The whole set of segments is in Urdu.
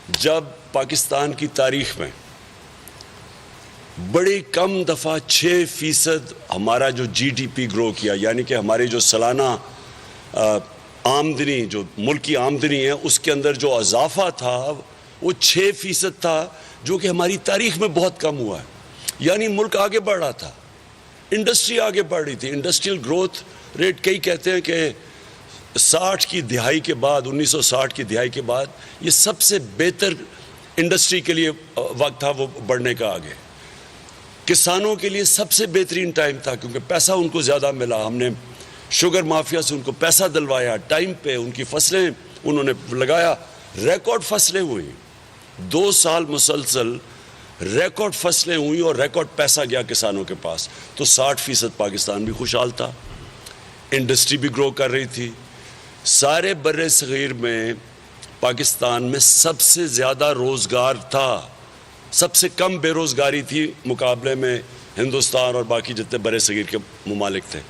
جب پاکستان کی تاریخ میں بڑی کم دفعہ 6% ہمارا جو جی ڈی پی گرو کیا، یعنی کہ ہماری جو سالانہ آمدنی، جو ملک کی آمدنی ہے، اس کے اندر جو اضافہ تھا وہ 6% تھا، جو کہ ہماری تاریخ میں بہت کم ہوا ہے. یعنی ملک آگے بڑھ رہا تھا، انڈسٹری آگے بڑھ رہی تھی. انڈسٹریل گروتھ ریٹ کئی کہتے ہیں کہ 60 کی دہائی کے بعد، 1960 کی دہائی کے بعد یہ سب سے بہتر انڈسٹری کے لیے وقت تھا وہ بڑھنے کا. آگے کسانوں کے لیے سب سے بہترین ٹائم تھا، کیونکہ پیسہ ان کو زیادہ ملا. ہم نے شوگر مافیا سے ان کو پیسہ دلوایا ٹائم پہ، ان کی فصلیں انہوں نے لگایا، ریکارڈ فصلیں ہوئی. 2 سال مسلسل ریکارڈ فصلیں ہوئی اور ریکارڈ پیسہ گیا کسانوں کے پاس. تو 60% پاکستان بھی خوشحال تھا، انڈسٹری بھی گرو کر رہی تھی. سارے بر صغیر میں پاکستان میں سب سے زیادہ روزگار تھا، سب سے کم بے روزگاری تھی مقابلے میں ہندوستان اور باقی جتنے بر صغیر کے ممالک تھے.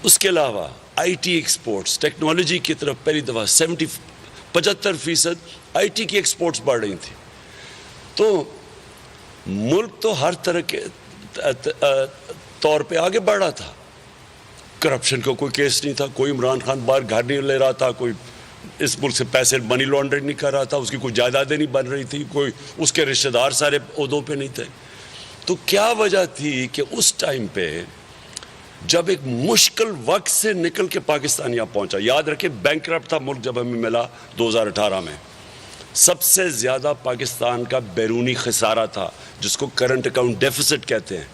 اس کے علاوہ آئی ٹی ایکسپورٹس، ٹیکنالوجی کی طرف پہلی دفعہ 75% آئی ٹی کی ایکسپورٹس بڑھ رہی تھی. تو ملک تو ہر طرح کے طور پہ آگے بڑھ رہا تھا. کرپشن کا کوئی کیس نہیں تھا، کوئی عمران خان باہر گھر نہیں لے رہا تھا، کوئی اس ملک سے پیسے منی لانڈرنگ نہیں کر رہا تھا، اس کی کوئی جائیدادیں نہیں بن رہی تھی، کوئی اس کے رشتہ دار سارے عہدوں پہ نہیں تھے. تو کیا وجہ تھی کہ اس ٹائم پہ جب ایک مشکل وقت سے نکل کے پاکستان یہاں پہنچا؟ یاد رکھیں بینکرپٹ تھا ملک جب ہمیں ملا 2018 میں. سب سے زیادہ پاکستان کا بیرونی خسارہ تھا، جس کو کرنٹ اکاؤنٹ ڈیفیسٹ کہتے ہیں،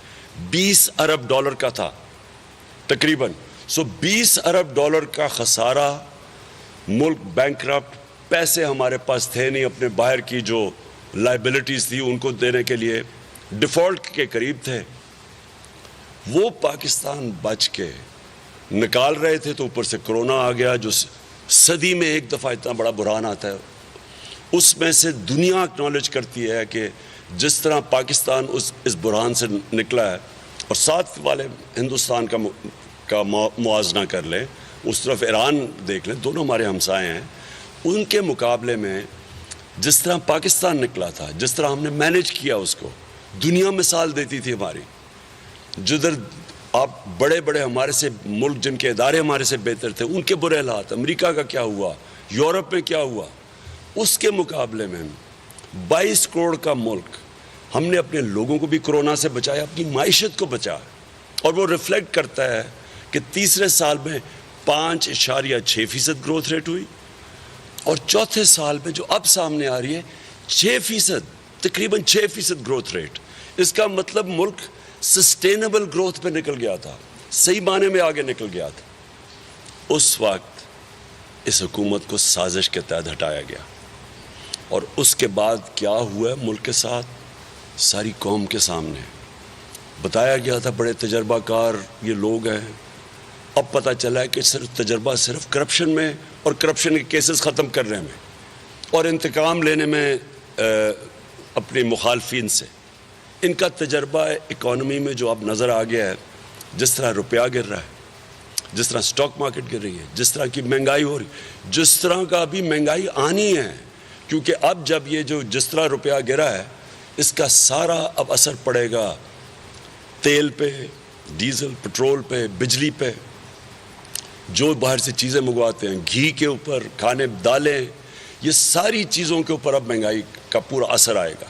$20 ارب کا تھا تقریباً. $20 ارب کا خسارہ، ملک بینکرپٹ، پیسے ہمارے پاس تھے نہیں، اپنے باہر کی جو لائبلٹیز تھی ان کو دینے کے لیے ڈیفالٹ کے قریب تھے. وہ پاکستان بچ کے نکال رہے تھے تو اوپر سے کرونا آ گیا، جو صدی میں ایک دفعہ اتنا بڑا بحران آتا ہے. اس میں سے دنیا اکنالج کرتی ہے کہ جس طرح پاکستان اس بحران سے نکلا ہے، اور ساتھ والے ہندوستان کا موازنہ کر لیں، اس طرف ایران دیکھ لیں، دونوں ہمارے ہمسائے ہیں، ان کے مقابلے میں جس طرح پاکستان نکلا تھا، جس طرح ہم نے مینج کیا اس کو، دنیا مثال دیتی تھی ہماری. جدھر آپ بڑے بڑے ہمارے سے ملک جن کے ادارے ہمارے سے بہتر تھے، ان کے برے حالات، امریکہ کا کیا ہوا، یورپ میں کیا ہوا، اس کے مقابلے میں 22 کروڑ کا ملک، ہم نے اپنے لوگوں کو بھی کرونا سے بچایا، اپنی معیشت کو بچایا. اور وہ ریفلیکٹ کرتا ہے کہ تیسرے سال میں 5.6% گروتھ ریٹ ہوئی، اور چوتھے سال میں جو اب سامنے آ رہی ہے 6%، تقریباً 6% گروتھ ریٹ. اس کا مطلب ملک سسٹینیبل گروتھ پہ نکل گیا تھا، صحیح معنی میں آگے نکل گیا تھا. اس وقت اس حکومت کو سازش کے تحت ہٹایا گیا، اور اس کے بعد کیا ہوا ہے ملک کے ساتھ، ساری قوم کے سامنے بتایا گیا تھا. بڑے تجربہ کار یہ لوگ ہیں. اب پتہ چلا ہے کہ تجربہ صرف کرپشن میں اور کرپشن کے کیسز ختم کرنے میں اور انتقام لینے میں اپنے مخالفین سے. ان کا تجربہ اکانومی میں جو اب نظر آ گیا ہے، جس طرح روپیہ گر رہا ہے، جس طرح سٹاک مارکیٹ گر رہی ہے، جس طرح کی مہنگائی ہو رہی، جس طرح کا ابھی مہنگائی آنی ہے، کیونکہ اب جب یہ جو جس طرح روپیہ گرا ہے، اس کا سارا اب اثر پڑے گا تیل پہ، ڈیزل، پٹرول پہ، بجلی پہ، جو باہر سے چیزیں منگواتے ہیں، گھی کے اوپر، کھانے، دالیں، یہ ساری چیزوں کے اوپر اب مہنگائی کا پورا اثر آئے گا.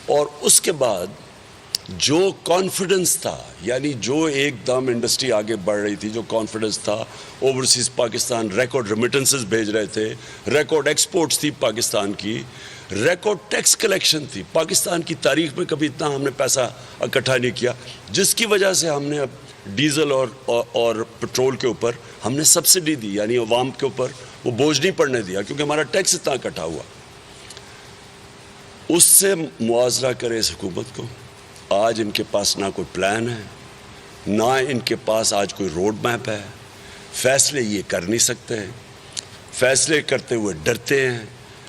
اور اس کے بعد جو کانفیڈنس تھا، یعنی جو ایک دم انڈسٹری آگے بڑھ رہی تھی، جو کانفیڈنس تھا، اوورسیز پاکستان ریکارڈ ریمیٹنسز بھیج رہے تھے، ریکارڈ ایکسپورٹس تھی پاکستان کی، ریکارڈ ٹیکس کلیکشن تھی. پاکستان کی تاریخ میں کبھی اتنا ہم نے پیسہ اکٹھا نہیں کیا، جس کی وجہ سے ہم نے اب ڈیزل اور پٹرول کے اوپر ہم نے سبسڈی دی، یعنی عوام کے اوپر وہ بوجھ نہیں پڑنے دیا، کیونکہ ہمارا ٹیکس اتنا اکٹھا ہوا. اس سے موازنہ کرے اس حکومت کو. آج ان کے پاس نہ کوئی پلان ہے، نہ ان کے پاس آج کوئی روڈ میپ ہے. فیصلے یہ کر نہیں سکتے ہیں، فیصلے کرتے ہوئے ڈرتے ہیں.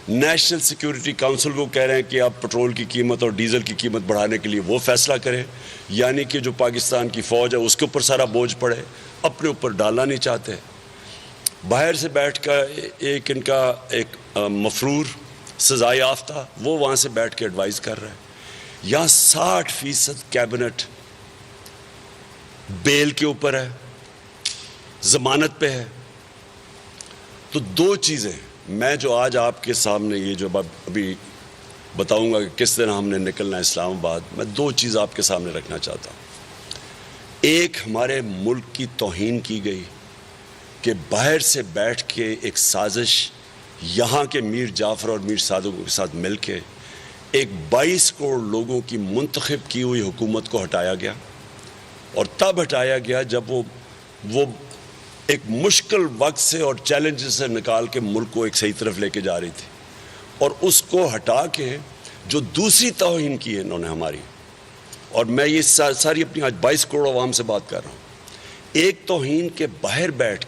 نیشنل سیکیورٹی کونسل کو کہہ رہے ہیں کہ آپ پٹرول کی قیمت اور ڈیزل کی قیمت بڑھانے کے لیے وہ فیصلہ کریں، یعنی کہ جو پاکستان کی فوج ہے اس کے اوپر سارا بوجھ پڑے، اپنے اوپر ڈالنا نہیں چاہتے. باہر سے بیٹھ کر ایک ان کا ایک مفرور سزا یافتہ وہ وہاں سے بیٹھ کے ایڈوائز کر رہا ہے. یہاں 60% کیبنٹ بیل کے اوپر ہے, ضمانت پہ ہے. تو دو چیزیں میں جو آج آپ کے سامنے یہ جو ابھی بتاؤں گا کہ کس طرح ہم نے نکلنا ہے اسلام آباد, میں دو چیز آپ کے سامنے رکھنا چاہتا ہوں. ایک ہمارے ملک کی توہین کی گئی کہ باہر سے بیٹھ کے ایک سازش یہاں کے میر جعفر اور میر صادق کے ساتھ مل کے ایک 22 کروڑ لوگوں کی منتخب کی ہوئی حکومت کو ہٹایا گیا. اور تب ہٹایا گیا جب وہ ایک مشکل وقت سے اور چیلنجز سے نکال کے ملک کو ایک صحیح طرف لے کے جا رہی تھی. اور اس کو ہٹا کے جو دوسری توہین کی ہے انہوں نے ہماری, اور میں یہ ساری اپنی آج 22 کروڑ عوام سے بات کر رہا ہوں. ایک توہین کے باہر بیٹھ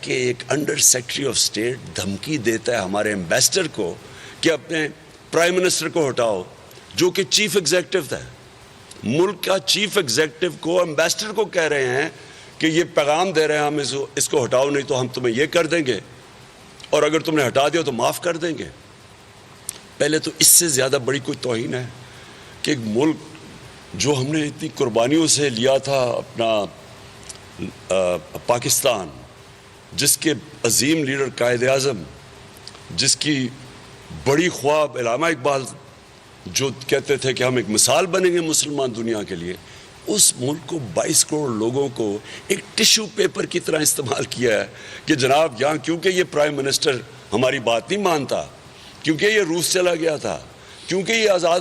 کے ایک انڈر سیکرٹری آف اسٹیٹ دھمکی دیتا ہے ہمارے ایمبیسڈر کو کہ اپنے پرائم منسٹر کو ہٹاؤ, جو کہ چیف ایگزیکٹو تھا. ملک کا چیف ایگزیکٹو کو ایمبیسڈر کو کہہ رہے ہیں کہ یہ پیغام دے رہے ہیں ہم اس کو ہٹاؤ, نہیں تو ہم تمہیں یہ کر دیں گے, اور اگر تم نے ہٹا دیا تو معاف کر دیں گے. پہلے تو اس سے زیادہ بڑی کوئی توہین ہے کہ ایک ملک جو ہم نے اتنی قربانیوں سے لیا تھا اپنا پاکستان, جس کے عظیم لیڈر قائد اعظم, جس کی بڑی خواب علامہ اقبال جو کہتے تھے کہ ہم ایک مثال بنیں گے مسلمان دنیا کے لیے, اس ملک کو 22 کروڑ لوگوں کو ایک ٹیشو پیپر کی طرح استعمال کیا ہے کہ جناب یہاں کیونکہ یہ پرائم منسٹر ہماری بات نہیں مانتا, کیونکہ یہ روس چلا گیا تھا, کیونکہ یہ آزاد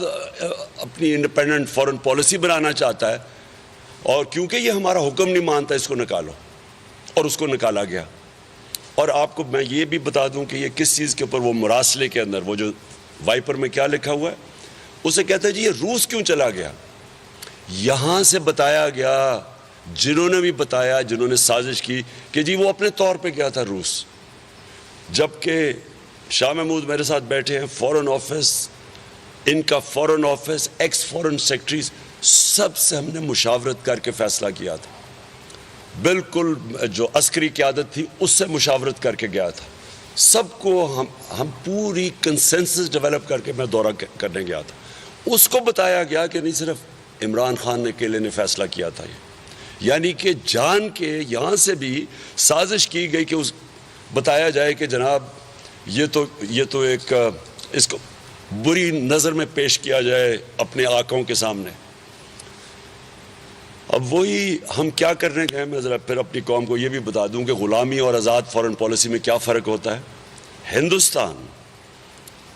اپنی انڈیپینڈنٹ فورن پالیسی بنانا چاہتا ہے, اور کیونکہ یہ ہمارا حکم نہیں مانتا, اس کو نکالو. اور اس کو نکالا گیا. اور آپ کو میں یہ بھی بتا دوں کہ یہ کس چیز کے اوپر, وہ مراسلے کے اندر وہ جو وائپر میں کیا لکھا ہوا ہے, اسے کہتا ہے جی یہ روس کیوں چلا گیا. یہاں سے بتایا گیا, جنہوں نے بھی بتایا, جنہوں نے سازش کی, کہ جی وہ اپنے طور پہ گیا تھا روس. جبکہ شاہ محمود میرے ساتھ بیٹھے ہیں, فورن آفس, ان کا فورن آفس, ایکس فورن سیکرٹریز, سب سے ہم نے مشاورت کر کے فیصلہ کیا تھا. بالکل جو عسکری قیادت تھی اس سے مشاورت کر کے گیا تھا. سب کو ہم پوری کنسنسس ڈیولپ کر کے میں دورہ کرنے گیا تھا. اس کو بتایا گیا کہ نہیں صرف عمران خان نے اکیلے نے فیصلہ کیا تھا یہ, یعنی کہ جان کے یہاں سے بھی سازش کی گئی کہ بتایا جائے کہ جناب یہ تو ایک اس کو بری نظر میں پیش کیا جائے اپنے آقاؤں کے سامنے. اب وہی ہم کیا کرنے گئے, میں ذرا پھر اپنی قوم کو یہ بھی بتا دوں کہ غلامی اور آزاد فورن پالیسی میں کیا فرق ہوتا ہے. ہندوستان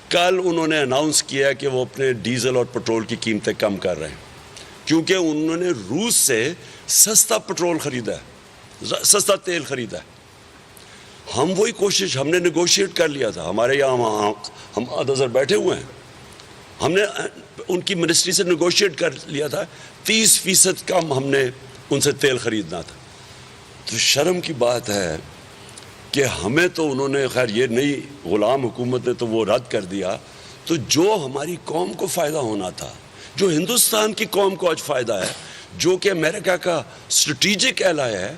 کل انہوں نے اناؤنس کیا کہ وہ اپنے ڈیزل اور پٹرول کی قیمتیں کم کر رہے ہیں, کیونکہ انہوں نے روس سے سستا پٹرول خریدا ہے, سستا تیل خریدا ہے. ہم وہی کوشش, ہم نے نیگوشیٹ کر لیا تھا. ہمارے یہاں ہم ادھر بیٹھے ہوئے ہیں, ہم نے ان کی منسٹری سے نیگوشیٹ کر لیا تھا 30% کم ہم نے ان سے تیل خریدنا تھا. تو شرم کی بات ہے کہ ہمیں تو انہوں نے, خیر یہ نئی غلام حکومت نے تو وہ رد کر دیا, تو جو ہماری قوم کو فائدہ ہونا تھا, جو ہندوستان کی قوم کو آج فائدہ ہے, جو کہ امریکہ کا اسٹریٹجک ایلائی ہے,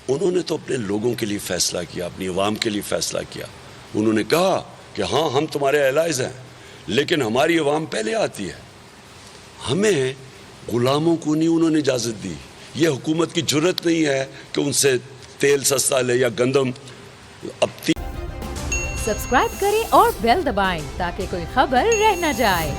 انہوں نے تو اپنے لوگوں کے لیے فیصلہ کیا, اپنی عوام کے لیے فیصلہ کیا. انہوں نے کہا کہ ہاں ہم تمہارے ایلائز ہیں, لیکن ہماری عوام پہلے آتی ہے. ہمیں غلاموں کو نہیں انہوں نے اجازت دی. یہ حکومت کی جرت نہیں ہے کہ ان سے تیل سستا لے یا گندم. سبسکرائب کریں اور بیل دبائیں تاکہ کوئی خبر رہ نہ جائے.